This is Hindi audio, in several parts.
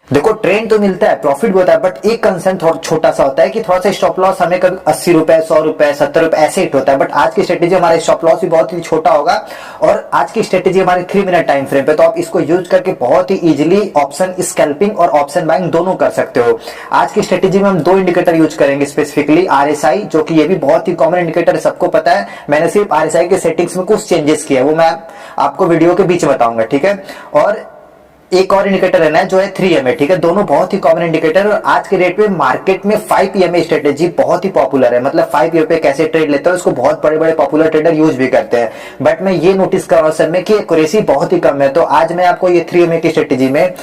देखो ट्रेंड तो मिलता है, प्रॉफिट भी होता है, बट एक कंसर्न थोड़ा छोटा सा होता है कि थोड़ा सा स्टॉप लॉस हमें कभी 80 रुपए, 100 रुपए, 70 रुपए ऐसे हिट होता है। बट आज की स्ट्रेटेजी हमारा स्टॉप लॉस भी बहुत ही छोटा होगा, और आज की स्ट्रेटेजी हमारी 3 मिनट टाइम फ्रेम पे, तो आप इसको यूज करके बहुत ही इजीली ऑप्शन स्कैल्पिंग और ऑप्शन बाइंग दोनों कर सकते हो। आज की स्ट्रेटेजी में हम दो इंडिकेटर यूज करेंगे स्पेसिफिकली, आरएसआई, जो कि ये भी बहुत ही कॉमन इंडिकेटर है, सबको पता है। मैंने सिर्फ आरएसआई के सेटिंग्स में कुछ चेंजेस किए, वो मैं आपको वीडियो के बीच बताऊंगा, ठीक है। और एक और इंडिकेटर है ना जो है 3MA, ठीक है। दोनों बहुत ही कॉमन इंडिकेटर, और आज के रेट में मार्केट में 5MA स्ट्रेटेजी बहुत ही पॉपुलर है। मतलब 5 पे कैसे ट्रेड लेते हैं उसको बहुत बड़े बड़े पॉपुलर ट्रेडर यूज भी करते हैं, बट मैं ये नोटिस कर रहा हूं सर में कि एक्यूरेसी बहुत ही कम है। तो आज मैं आपको ये 3MA की स्ट्रेटेजी में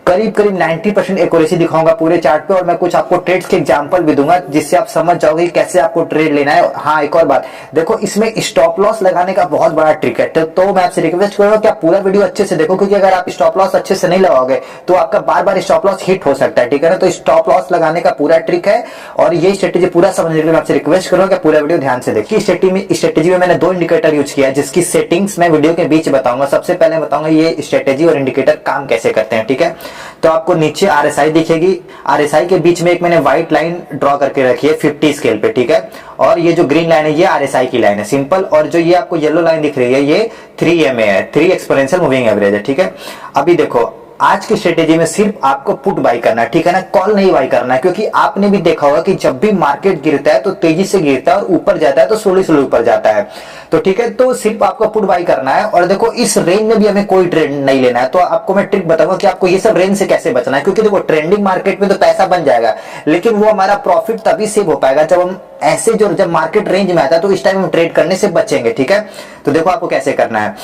करीब करीब 90% एक्यूरेसी दिखाऊंगा पूरे चार्ट पे, और मैं कुछ आपको ट्रेड्स के एग्जांपल भी दूंगा जिससे आप समझ जाओगे कैसे आपको ट्रेड लेना है। हाँ, एक और बात देखो, इसमें स्टॉप लॉस लगाने का बहुत बड़ा ट्रिक है, तो मैं आपसे रिक्वेस्ट करूंगा कि आप पूरा वीडियो अच्छे से देखो, क्योंकि अगर आप स्टॉप लॉस अच्छे से नहीं लगाओगे तो आपका बार बार स्टॉप लॉस हिट हो सकता है, ठीक है ना। तो स्टॉप लॉस लगाने का पूरा ट्रिक है, और ये स्ट्रेटेजी पूरा समझने के लिए मैं आपसे रिक्वेस्ट करूंगा कि पूरा वीडियो ध्यान से देखिए। स्ट्रेटेजी में मैंने दो इंडिकेटर यूज किया है जिसकी सेटिंग्स मैं वीडियो के बीच बताऊंगा। सबसे पहले बताऊंगा ये स्ट्रेटेजी और इंडिकेटर काम कैसे करते हैं, ठीक है। तो आपको नीचे आरएसआई दिखेगी, आरएसआई के बीच में एक मैंने व्हाइट लाइन ड्रॉ करके रखी है 50 स्केल पे, ठीक है। और ये जो ग्रीन लाइन है ये आरएसआई की लाइन है, सिंपल। और जो ये आपको येलो लाइन दिख रही है ये 3MA है, 3 एक्सपोनेंशियल मूविंग एवरेज है, ठीक है। अभी देखो आज की स्ट्रेटेजी में सिर्फ आपको पुट बाई करना है, ठीक है ना, कॉल नहीं बाई करना है, क्योंकि आपने भी देखा होगा कि जब भी मार्केट गिरता है तो तेजी से गिरता है, और ऊपर जाता है तो स्लोली स्लोली ऊपर जाता है। तो ठीक है, तो सिर्फ आपको पुट बाई करना है। और देखो इस रेंज में भी हमें कोई ट्रेड नहीं लेना है, तो आपको मैं ट्रिक बताऊंगा कि आपको ये सब रेंज से कैसे बचना है। क्योंकि देखो ट्रेंडिंग मार्केट में तो पैसा बन जाएगा, लेकिन वो हमारा प्रॉफिट तभी सेव हो पाएगा जब हम ऐसे जो जब मार्केट रेंज में आता है तो इस टाइम हम ट्रेड करने से बचेंगे, ठीक है। तो देखो आपको कैसे करना है।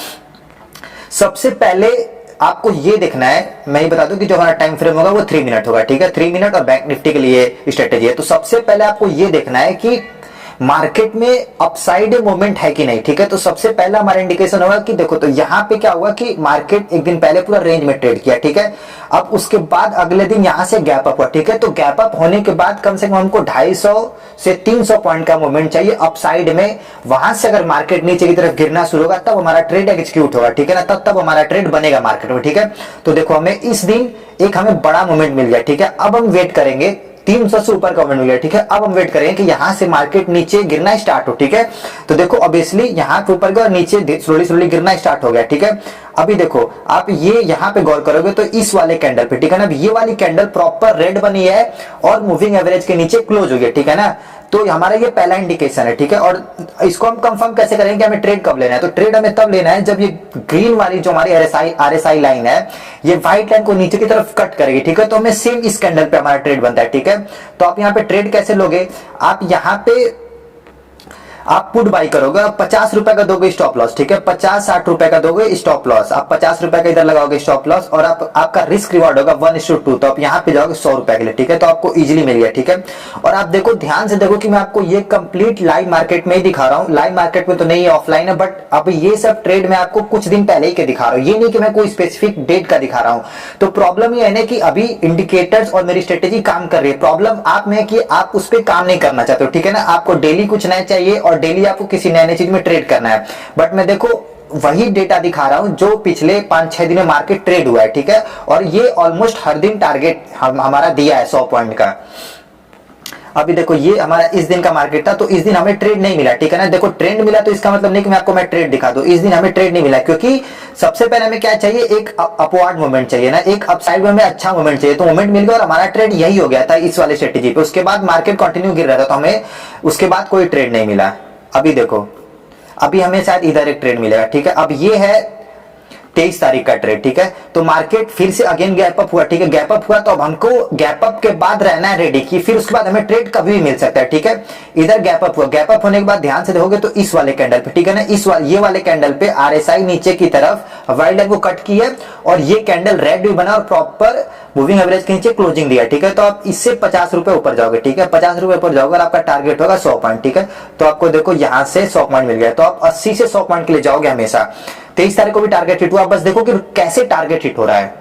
सबसे पहले आपको ये देखना है, मैं ये बता दूं कि जो हमारा टाइम फ्रेम होगा वो 3 मिनट होगा, ठीक है। 3 मिनट और बैंक निफ्टी के लिए स्ट्रेटेजी है। तो सबसे पहले आपको ये देखना है कि मार्केट में अपसाइड मूवमेंट है कि नहीं, ठीक है। तो सबसे पहला हमारा इंडिकेशन होगा कि देखो, तो यहां पे क्या हुआ कि मार्केट एक दिन पहले पूरा रेंज में ट्रेड किया, ठीक है। अब उसके बाद अगले दिन यहां से गैप अप हुआ, ठीक है। तो गैप अप होने के बाद कम से कम हमको 250 से 300 पॉइंट का मूवमेंट चाहिए अपसाइड में। वहां से अगर मार्केट नीचे की तरफ गिरना शुरू होगा तब हमारा ट्रेड एग्जीक्यूट होगा, ठीक है ना, तब हमारा ट्रेड बनेगा मार्केट में, ठीक है। तो देखो हमें इस दिन एक हमें बड़ा मूवमेंट मिल गया, ठीक है। अब हम वेट करेंगे, 300 से ऊपर का मूवमेंट मिल गया, ठीक है। अब हम वेट करेंगे कि यहां से मार्केट नीचे गिरना स्टार्ट हो, ठीक है। तो देखो ऑब्वियसली यहां के ऊपर गया और नीचे स्लोली स्लोली गिरना स्टार्ट हो गया, ठीक है। अभी देखो आप ये यहां पे गौर करोगे तो इस वाले कैंडल पे, ठीक है ना, ये वाली कैंडल प्रॉपर रेड बनी है और मूविंग एवरेज के नीचे क्लोज हो गया, ठीक है ना। तो हमारा ये पहला इंडिकेशन है, ठीक है। और इसको हम कंफर्म कैसे करेंगे कि हमें ट्रेड कब लेना है। तो ट्रेड हमें तब लेना है जब ये ग्रीन वाली जो हमारी आरएसआई लाइन है ये व्हाइट लाइन को नीचे की तरफ कट करेगी, ठीक है। तो हमें सेम इस कैंडल पे हमारा ट्रेड बनता है, ठीक है। तो आप यहाँ पे ट्रेड कैसे लोगे, आप यहाँ पे आप पुट बाई करोगे, 50 रुपए का दोगे स्टॉप लॉस, ठीक है। 50-60 रुपए का दोगे स्टॉप लॉस, आप 50 रुपए का इधर लगाओगे स्टॉप लॉस, और आपका रिस्क रिवॉर्ड होगा 1:2। तो आप यहाँ पे जाओगे 100 रुपए के लिए, ठीक है। तो आपको इजीली मिल गया, ठीक है। और आप देखो ध्यान से देखो कि मैं आपको ये कंप्लीट लाइव मार्केट में ही दिखा रहा हूँ, लाइव मार्केट में तो नहीं है, ऑफलाइन है। बट अब ये सब ट्रेड में आपको कुछ दिन पहले ही के दिखा रहा हूँ, ये नहीं कि मैं कोई स्पेसिफिक डेट का दिखा रहा हूँ। तो प्रॉब्लम ये है ना कि अभी इंडिकेटर्स और मेरी स्ट्रेटेजी काम कर रही है, प्रॉब्लम आप में है कि आप उस पर काम नहीं करना चाहते हो, ठीक है ना। आपको डेली कुछ नया चाहिए और डेली आपको किसी नए चीज में ट्रेड करना है। बट मैं देखो वही डेटा दिखा रहा हूं जो पिछले 5-6 दिन में मार्केट ट्रेड हुआ है, ठीक है। और ये ऑलमोस्ट हर दिन टारगेट हमारा दिया है 100 पॉइंट का। अभी देखो ये हमारा इस दिन का मार्केट था, तो इस दिन हमें ट्रेड नहीं मिला, ठीक है ना। देखो ट्रेंड मिला तो इसका मतलब नहीं कि मैं ट्रेड दिखा दूं, इस दिन हमें ट्रेड नहीं मिला, क्योंकि सबसे पहले हमें क्या चाहिए, एक अपवर्ड मूवमेंट चाहिए ना, एक अपसाइड में हमें अच्छा मूवमेंट चाहिए। तो मूवमेंट मिल गया और हमारा ट्रेड यही हो गया था इस वाले स्ट्रेटेजी पे। उसके बाद मार्केट कंटिन्यू गिर रहा था, तो हमें उसके बाद कोई ट्रेड नहीं मिला। अभी देखो अभी हमें शायद इधर एक ट्रेड मिलेगा, ठीक है। अब ये है 23 तारीख का ट्रेड, ठीक है। तो मार्केट फिर से अगेन गैप अप हुआ, ठीक है। गैप अप हुआ तो अब हमको गैप अप के बाद रहना है रेडी की, फिर उसके बाद हमें ट्रेड कभी भी मिल सकता है, ठीक है। इधर गैप अप हुआ, गैप अप होने के बाद ध्यान से देखोगे तो इस वाले कैंडल पे, ठीक है ना, ये वाले कैंडल पे आरएसआई नीचे की तरफ वाइड लाइन को कट की है और ये कैंडल रेड भी बना और प्रॉपर मूविंग एवरेज के नीचे क्लोजिंग दिया, ठीक है। तो आप इससे 50 रुपए ऊपर जाओगे, ठीक है। 50 रुपए ऊपर जाओगे और आपका टारगेट होगा 100 पॉइंट, ठीक है। तो आपको देखो यहां से 100 पॉइंट मिल गया, तो आप 80 से 100 पॉइंट के लिए जाओगे हमेशा। 23 तारीख को भी टारगेट हिट हुआ, बस देखो कि कैसे टारगेट हिट हो रहा है।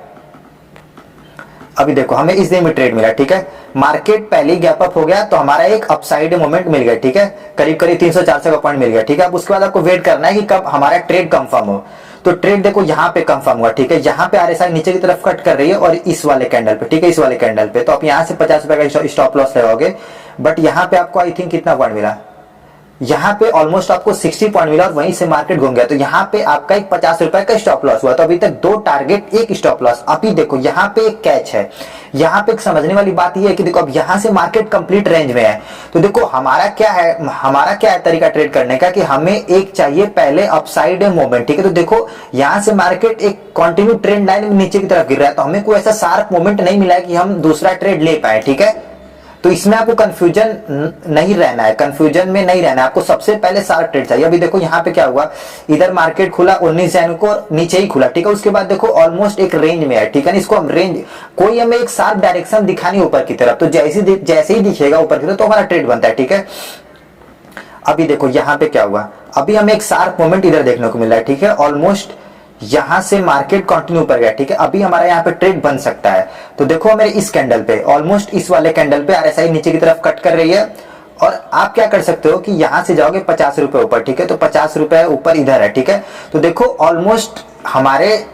अभी देखो हमें इस दिन में ट्रेड मिला, ठीक है। मार्केट पहले गैप अप हो गया तो हमारा एक अपसाइड मोमेंट मिल गया, ठीक है। करीब करीब 300-400 का पॉइंट मिल गया, ठीक है। अब उसके बाद आपको वेट करना है कि कब हमारा ट्रेड कंफर्म हो। तो ट्रेड देखो यहाँ पे कंफर्म हुआ, ठीक है। यहाँ पे आरएसआई नीचे की तरफ कट कर रही है और इस वाले कैंडल पे, ठीक है, इस वाले कैंडल पे, तो आप यहाँ से 50 रुपए का स्टॉप लॉस लगाओगे। बट यहाँ पे आपको आई थिंक कितना पॉइंट मिला, यहाँ पे ऑलमोस्ट आपको 60 पॉइंट मिला और वहीं से मार्केट घूम गया। तो यहाँ पे आपका एक 50 रुपए का स्टॉप लॉस हुआ। तो अभी तक 2 टारगेट 1 स्टॉप लॉस। अभी देखो यहाँ पे एक कैच है, यहाँ पे एक समझने वाली बात ये है कि देखो अब यहाँ से मार्केट कंप्लीट रेंज में है। तो देखो हमारा क्या है तरीका ट्रेड करने का कि हमें एक चाहिए पहले अपसाइड मूवमेंट, ठीक है। तो देखो यहाँ से मार्केट एक कंटिन्यू ट्रेंड लाइन में नीचे की तरफ गिर रहा है, तो हमें कोई ऐसा शार्प मूवमेंट नहीं मिला है कि हम दूसरा ट्रेड ले पाए, ठीक है। तो इसमें आपको कंफ्यूजन नहीं रहना है, कंफ्यूजन में नहीं रहना है, आपको सबसे पहले शार्प ट्रेड चाहिए। अभी देखो यहाँ पे क्या हुआ, इधर मार्केट खुला 19 जनवरी को नीचे ही खुला, ठीक है। उसके बाद देखो ऑलमोस्ट एक रेंज में है, ठीक है। इसको हम रेंज, कोई हमें एक शार्प डायरेक्शन दिखानी ऊपर की तरफ, तो जैसे ही दिखेगा ऊपर की तरफ तो हमारा ट्रेड बनता है, ठीक है। अभी देखो यहाँ पे क्या हुआ, अभी हमें एक शार्प मोमेंट इधर देखने को मिल रहा है, ठीक है। ऑलमोस्ट यहां से मार्केट कंटिन्यू ऊपर गया, ठीक है। अभी हमारा यहाँ पे ट्रेड बन सकता है। तो देखो मेरे इस कैंडल पे, ऑलमोस्ट इस वाले कैंडल पे आरएसआई नीचे की तरफ कट कर रही है और आप क्या कर सकते हो कि यहां से जाओगे 50 रुपए ऊपर, ठीक है। तो 50 रुपए ऊपर इधर है, ठीक है। तो देखो ऑलमोस्ट हमारे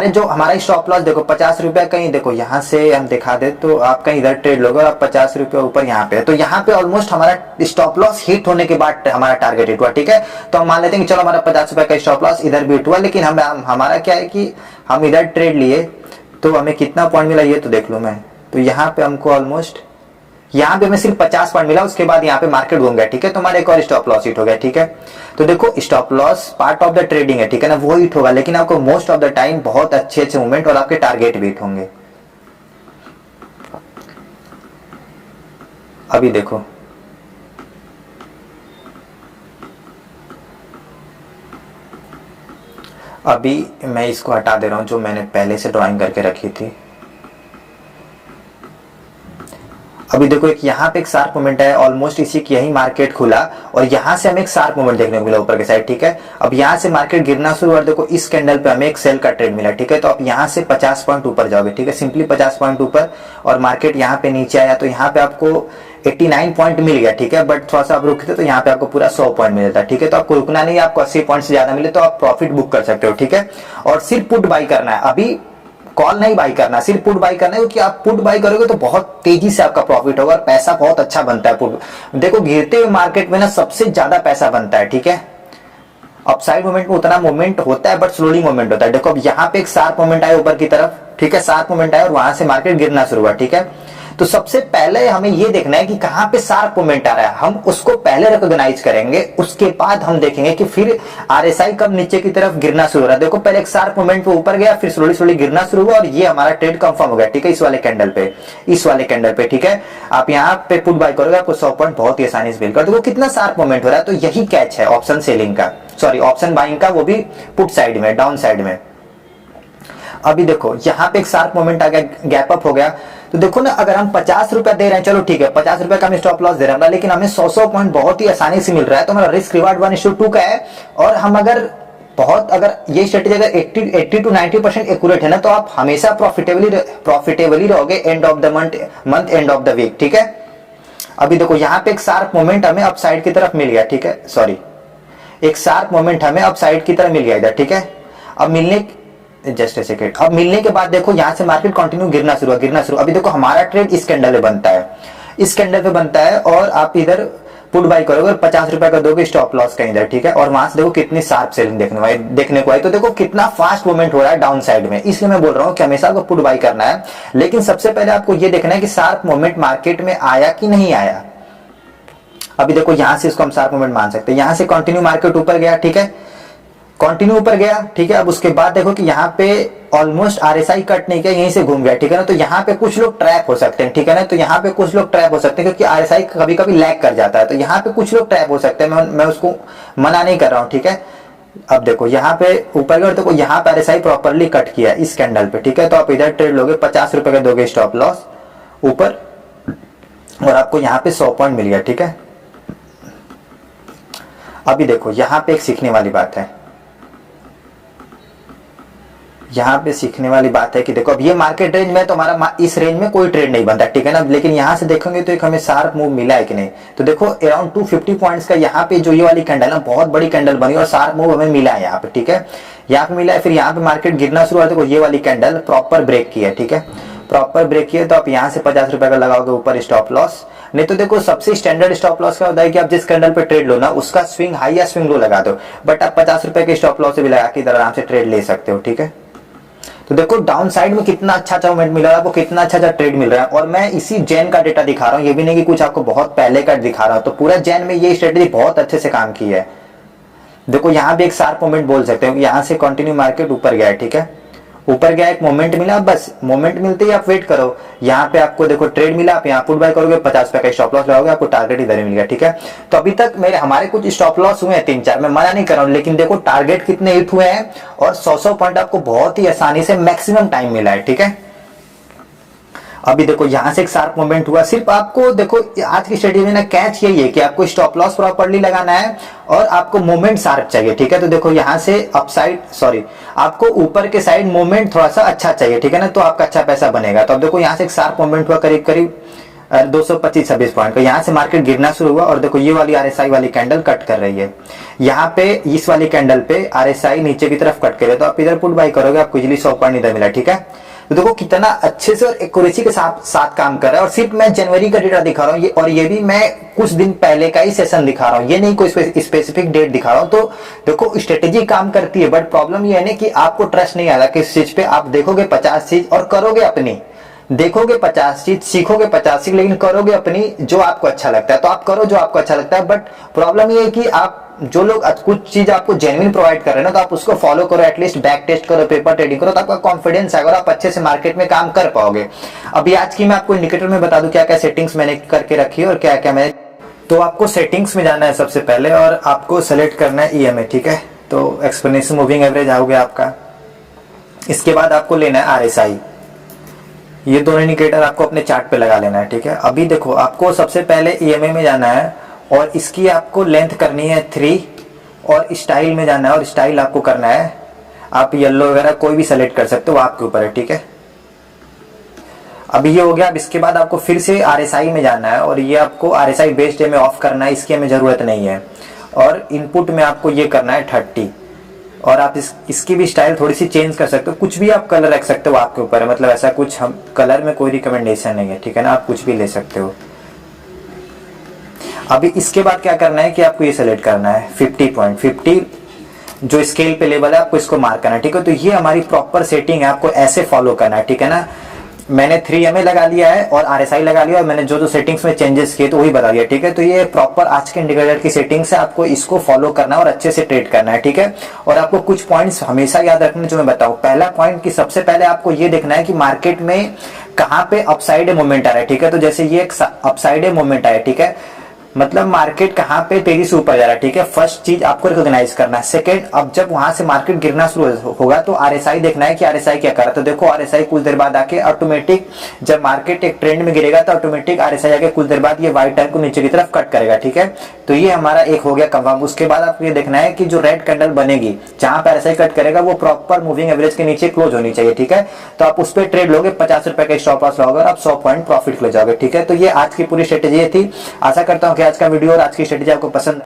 जो हमारा स्टॉप लॉस देखो 50 रुपए कहीं, देखो यहां से हम दिखा दे तो आप कहीं इधर ट्रेड लोगे और आप 50 रुपए ऊपर यहाँ पे, तो यहाँ पे ऑलमोस्ट हमारा स्टॉप लॉस हिट होने के बाद हमारा टारगेट हिट हुआ, ठीक है। तो हम मान लेते हैं कि चलो हमारा 50 रुपए का स्टॉप लॉस इधर भी हिट हुआ, लेकिन हमारा क्या है कि हम इधर ट्रेड लिए तो हमें कितना पॉइंट मिला ये तो देख लू मैं। तो यहाँ पे हमको ऑलमोस्ट यहाँ पे हमें सिर्फ 50 पॉइंट मिला, उसके बाद यहाँ पे मार्केट घूम गया, ठीक है। तो हमारा एक और स्टॉप लॉस हिट हो गया, ठीक है। तो देखो stop loss part of the trading है, ठीक है ना, वो हिट होगा, लेकिन आपको मोस्ट ऑफ द टाइम बहुत अच्छे मूवमेंट और आपके टारगेट भी हिट होंगे। अभी देखो अभी मैं इसको हटा दे रहा हूं जो मैंने पहले से ड्राइंग करके रखी थी। अभी देखो एक यहाँ पे एक शार्प मूवमेंट है, ऑलमोस्ट इसी की यही मार्केट खुला और यहाँ से हमें एक शार्प मूवमेंट देखने को मिला ऊपर के साइड, ठीक है। अब यहाँ से मार्केट गिरना शुरू हुआ, देखो इस कैंडल पे हमें एक सेल का ट्रेड मिला, ठीक है। तो आप यहाँ से 50 पॉइंट ऊपर जाओगे, ठीक है, सिंपली 50 पॉइंट ऊपर, और मार्केट यहाँ पे नीचे आया तो यहाँ पे आपको 89 पॉइंट मिल गया, ठीक है। बट थोड़ा सा आप रुकते तो यहाँ पे आपको पूरा 100 पॉइंट मिल जाता है, ठीक है। तो आपको रुकना नहीं है, आपको 80 पॉइंट से ज्यादा मिले तो आप प्रॉफिट बुक कर सकते हो, ठीक है। और सिर्फ पुट बाई करना है, अभी कॉल नहीं बाई करना, सिर्फ पुट बाई करना है, क्योंकि आप पुट बाई करोगे तो बहुत तेजी से आपका प्रॉफिट होगा और पैसा बहुत अच्छा बनता है पुट। देखो गिरते हुए मार्केट में ना सबसे ज्यादा पैसा बनता है, ठीक है। अपसाइड मोमेंट में उतना मोमेंट होता है बट स्लोली मोमेंट होता है। देखो अब यहाँ पे एक शार्प मोमेंट आया ऊपर की तरफ, ठीक है, शार्प मोमेंट आया और वहां से मार्केट गिरना शुरू हुआ, ठीक है। तो सबसे पहले हमें ये देखना है कि कहां पे शार्प मूवमेंट आ रहा है, हम उसको पहले रिकॉग्नाइज करेंगे, उसके बाद हम देखेंगे कि फिर आरएसआई कब नीचे की तरफ गिरना शुरू हो रहा है। देखो पहले एक शार्प मूवमेंट पे ऊपर गया, फिर स्लोली स्लोली गिरना शुरू हुआ और ये हमारा ट्रेड कंफर्म हो गया, ठीक है, इस वाले कैंडल पे, इस वाले कैंडल पे, ठीक है। आप यहाँ पे पुट बाय करोगे आपको 100 पॉइंट बहुत ही आसानी से बिल कर। देखो कितना शार्प मूवमेंट हो रहा है, तो यही कैच है ऑप्शन सेलिंग का, सॉरी ऑप्शन बाइंग का, वो भी पुट साइड में, डाउन साइड में। अभी देखो यहाँ पे एक शार्प मोमेंट आ गया, गैप अप हो गया। तो देखो ना, अगर हम 50 रुपए दे रहे हैं, चलो ठीक है 50 रुपए का हम स्टॉप लॉस दे रहे हैं, लेकिन हमें 100 पॉइंट बहुत ही आसानी से मिल रहा है, तो हमारा रिस्क रिवार्ड 1:2 का है। और हम अगर ये स्ट्रेटेजी अगर 80 to 90% एक्यूरेट है ना, तो आप हमेशा प्रॉफिटेबली रहोगे end of the month end of the week, ठीक है। अभी देखो यहाँ पे एक शार्प मोमेंट हमें अप साइड की तरफ मिल गया, ठीक है, सॉरी एक शार्प मोमेंट हमें अप साइड की तरफ मिल गया इधर, ठीक है। अब जस्ट ए सेकेंड, अब मिलने के बाद देखो यहाँ से मार्केट कंटिन्यू गिरना शुरू। अभी देखो हमारा ट्रेड इस कैंडल पे बनता है, इस कैंडल पे बनता है और आप इधर पुट बाई करोगे और 50 रुपए का दोगे स्टॉप लॉस का इधर, ठीक है। और वहां से देखो कितनी शार्प सेलिंग देखने को आई। तो देखो कितना फास्ट मूवमेंट हो रहा है डाउन साइड में, इसलिए मैं बोल रहा हूँ कि हमेशा आपको पुट बाई करना है, लेकिन सबसे पहले आपको ये देखना है कि शार्प मूवमेंट मार्केट में आया कि नहीं आया। अभी देखो यहाँ से इसको हम शार्प मूवमेंट मान सकते हैं, यहाँ से कंटिन्यू मार्केट ऊपर गया, ठीक है, कंटिन्यू ऊपर गया, ठीक है। अब उसके बाद देखो कि यहाँ पे ऑलमोस्ट आरएसआई कट नहीं किया, यहीं से घूम गया, ठीक है ना। तो यहाँ पे कुछ लोग ट्रैप हो सकते हैं, ठीक है ना। तो यहाँ पे कुछ लोग ट्रैप हो सकते हैं क्योंकि आरएसआई कभी कभी लैग कर जाता है, तो यहाँ पे कुछ लोग ट्रैप हो सकते हैं, मैं उसको मना नहीं कर रहा हूँ, ठीक है। अब देखो यहाँ पे ऊपर गया, देखो यहाँ पे आरएसआई प्रॉपरली कट किया इस कैंडल पे, ठीक है। तो आप इधर ट्रेड लोगे, 50 रुपए का दोगे स्टॉप लॉस ऊपर और आपको यहाँ पे 100 पॉइंट मिल गया, ठीक है। अभी देखो यहाँ पे एक सीखने वाली बात है, यहाँ पे सीखने वाली बात है कि देखो अब ये मार्केट रेंज में तो हमारा इस रेंज में कोई ट्रेड नहीं बनता, ठीक है ना, लेकिन यहाँ से देखेंगे तो एक हमें शार्प मूव मिला है कि नहीं। तो देखो अराउंड 250 पॉइंट्स का यहाँ पे जो ये वाली कैंडल है बहुत बड़ी कैंडल बनी और शार्प मूव हमें मिला है यहाँ पे, ठीक है, यहाँ पे मिला है। फिर यहाँ पे मार्केट गिरना शुरू हुआ, देखो ये वाली कैंडल प्रॉपर ब्रेक की है, ठीक है, प्रॉपर ब्रेक किया। तो आप यहाँ से 50 रुपए का लगाओगे ऊपर स्टॉप लॉस। नहीं तो देखो सबसे स्टैंडर्ड स्टॉप लॉस का होता है कि आप जिस कैंडल पे ट्रेड लो ना उसका स्विंग हाई या स्विंग लो लगा दो, बट आप 50 रुपए के स्टॉप लॉस से भी लगा के इधर आराम से ट्रेड ले सकते हो, ठीक है। तो देखो डाउन साइड में कितना अच्छा मूवमेंट मिल रहा है आपको, कितना अच्छा ट्रेड मिल रहा है। और मैं इसी जैन का डेटा दिखा रहा हूँ, ये भी नहीं कि कुछ आपको बहुत पहले का दिखा रहा हूँ। तो पूरा जैन में ये स्ट्रेटेजी बहुत अच्छे से काम की है। देखो यहाँ भी एक शार्प मूवमेंट बोल सकते हो, यहाँ से कंटिन्यू मार्केट ऊपर गया है, ठीक है, ऊपर गया, एक मोमेंट मिला, बस मोमेंट मिलते ही आप वेट करो। यहाँ पे आपको देखो ट्रेड मिला, आप यहाँ पुट बाय करोगे, 50 रुपए का स्टॉप लॉस लगाओगे, आपको टारगेट इधर मिल गया, ठीक है। तो अभी तक हमारे कुछ स्टॉप लॉस हुए हैं 3-4, मैं मना नहीं कर रहा हूँ, लेकिन देखो टारगेट कितने हिट हुए हैं और 100 पॉइंट आपको बहुत ही आसानी से मैक्सिमम टाइम मिला है, ठीक है। अभी देखो यहां से एक शार्प मूवमेंट हुआ, सिर्फ आपको देखो आज की स्ट्रेटेजी में ना कैच यही है कि आपको स्टॉप लॉस प्रॉपर्ली लगाना है और आपको मूवमेंट शार्प चाहिए, ठीक है। तो देखो यहां से अपसाइड आपको ऊपर के साइड मूवमेंट थोड़ा सा अच्छा चाहिए, ठीक है ना, तो आपका अच्छा पैसा बनेगा। तो अब देखो यहाँ से एक शार्प मूवमेंट हुआ करीब करीब 225-26 पॉइंट का, यहाँ से मार्केट गिरना शुरू हुआ और देखो ये वाली आरएसआई वाली कैंडल कट कर रही है। यहाँ पे इस वाली कैंडल पे आरएसआई नीचे की तरफ कट कर रही है, तो आप इधर पुट बाई करोगे, आपको इजिली 100 पॉइंट इधर मिला, ठीक है। तो देखो कितना अच्छे से और एक्यूरेसी के साथ काम कर रहा है। और सिर्फ मैं जनवरी का डेटा दिखा रहा हूँ, और ये भी मैं कुछ दिन पहले का ही सेशन दिखा रहा हूँ, ये नहीं कोई स्पेसिफिक डेट दिखा रहा हूँ। तो देखो स्ट्रेटेजी काम करती है, बट प्रॉब्लम ये है ना कि आपको ट्रस्ट नहीं आ रहा किस चीज पे। आप देखोगे 50 चीज और करोगे अपनी, देखोगे 50 चीज, सीखोगे 50 चीज, लेकिन करोगे अपनी जो आपको अच्छा लगता है। तो आप करो जो आपको अच्छा लगता है, बट प्रॉब्लम ये है कि आप जो लोग कुछ चीज आपको जेन्युइन प्रोवाइड कर रहे हैं ना, तो आप उसको फॉलो करो, एटलीस्ट बैक टेस्ट करो, पेपर ट्रेडिंग करो, तो आपका कॉन्फिडेंस आएगा और आप अच्छे से मार्केट में काम कर पाओगे। अभी आज की मैं आपको इंडिकेटर में बता दूं क्या क्या सेटिंग्स मैंने करके रखी है और क्या क्या मैं। तो आपको सेटिंग्स में जाना है सबसे पहले और आपको सेलेक्ट करना है ईएमए, ठीक है। तो एक्सपोनेंशियल मूविंग एवरेज आओगे आपका, इसके बाद आपको लेना है आरएसआई, ये दोनों इंडिकेटर आपको अपने चार्ट पे लगा लेना है, ठीक है। अभी देखो आपको सबसे पहले ईएमए में जाना है और इसकी आपको लेंथ करनी है 3 और स्टाइल में जाना है और स्टाइल आपको करना है, आप येलो वगैरह कोई भी सेलेक्ट कर सकते हो, आपके ऊपर है, ठीक है। अभी ये हो गया। अब इसके बाद आपको फिर से आरएसआई में जाना है और ये आपको आरएसआई बेस्ड डे में ऑफ करना है, इसकी हमें जरूरत नहीं है। और इनपुट में आपको ये करना है 30 और आप इसकी भी स्टाइल थोड़ी सी चेंज कर सकते हो, कुछ भी आप कलर रख सकते हो, आपके ऊपर है, मतलब ऐसा कुछ हम कलर में कोई रिकमेंडेशन नहीं है, ठीक है ना, आप कुछ भी ले सकते हो। अभी इसके बाद क्या करना है कि आपको ये सेलेक्ट करना है 50 जो स्केल पे लेवल है, आपको इसको मार्क करना है, ठीक है। तो ये हमारी प्रॉपर सेटिंग है, आपको ऐसे फॉलो करना है, ठीक है ना। मैंने 3MA लगा लिया है और RSI लगा लिया और मैंने जो जो सेटिंग्स में चेंजेस किए तो वही बता दिया, ठीक है। तो ये प्रॉपर आज के इंडिकेटर की सेटिंग्स है, आपको इसको फॉलो करना है और अच्छे से ट्रेड करना है, ठीक है। और आपको कुछ पॉइंट्स हमेशा याद रखने जो मैं बताऊं। पहला पॉइंट कि सबसे पहले आपको ये देखना है कि मार्केट में कहाँ पे अपसाइड मूवमेंट आ रहा है, ठीक है। तो जैसे ये एक अपसाइड मूवमेंट आया, ठीक है, मतलब मार्केट कहाँ पे तेजी से ऊपर जा रहा है, ठीक है, फर्स्ट चीज आपको रिकॉग्नाइज करना है। सेकंड, अब जब वहां से मार्केट गिरना शुरू होगा तो आरएसआई देखना है कि आरएसआई क्या कर रहा है। तो देखो आरएसआई कुछ देर बाद आके ऑटोमेटिक, जब मार्केट एक ट्रेंड में गिरेगा तो ऑटोमेटिक आरएसआई आके कुछ देर बाद ये व्हाइट लाइन को नीचे की तरफ कट करेगा, ठीक है। तो ये हमारा एक हो गया कंफर्म। उसके बाद आपको ये देखना है कि जो रेड कैंडल बनेगी जहां पे आरएसआई कट करेगा वो प्रॉपर मूविंग एवरेज के नीचे क्लोज होनी चाहिए, ठीक है। तो आप उस पर ट्रेड लोगे, 50 रुपए का स्टॉप लॉस लगाओगे और आप 100 पॉइंट प्रॉफिट ले जाओगे, ठीक है। तो ये आज की पूरी स्ट्रेटेजी थी। आशा करता हूँ कि आज का वीडियो और आज की स्ट्रेटेजी आपको पसंद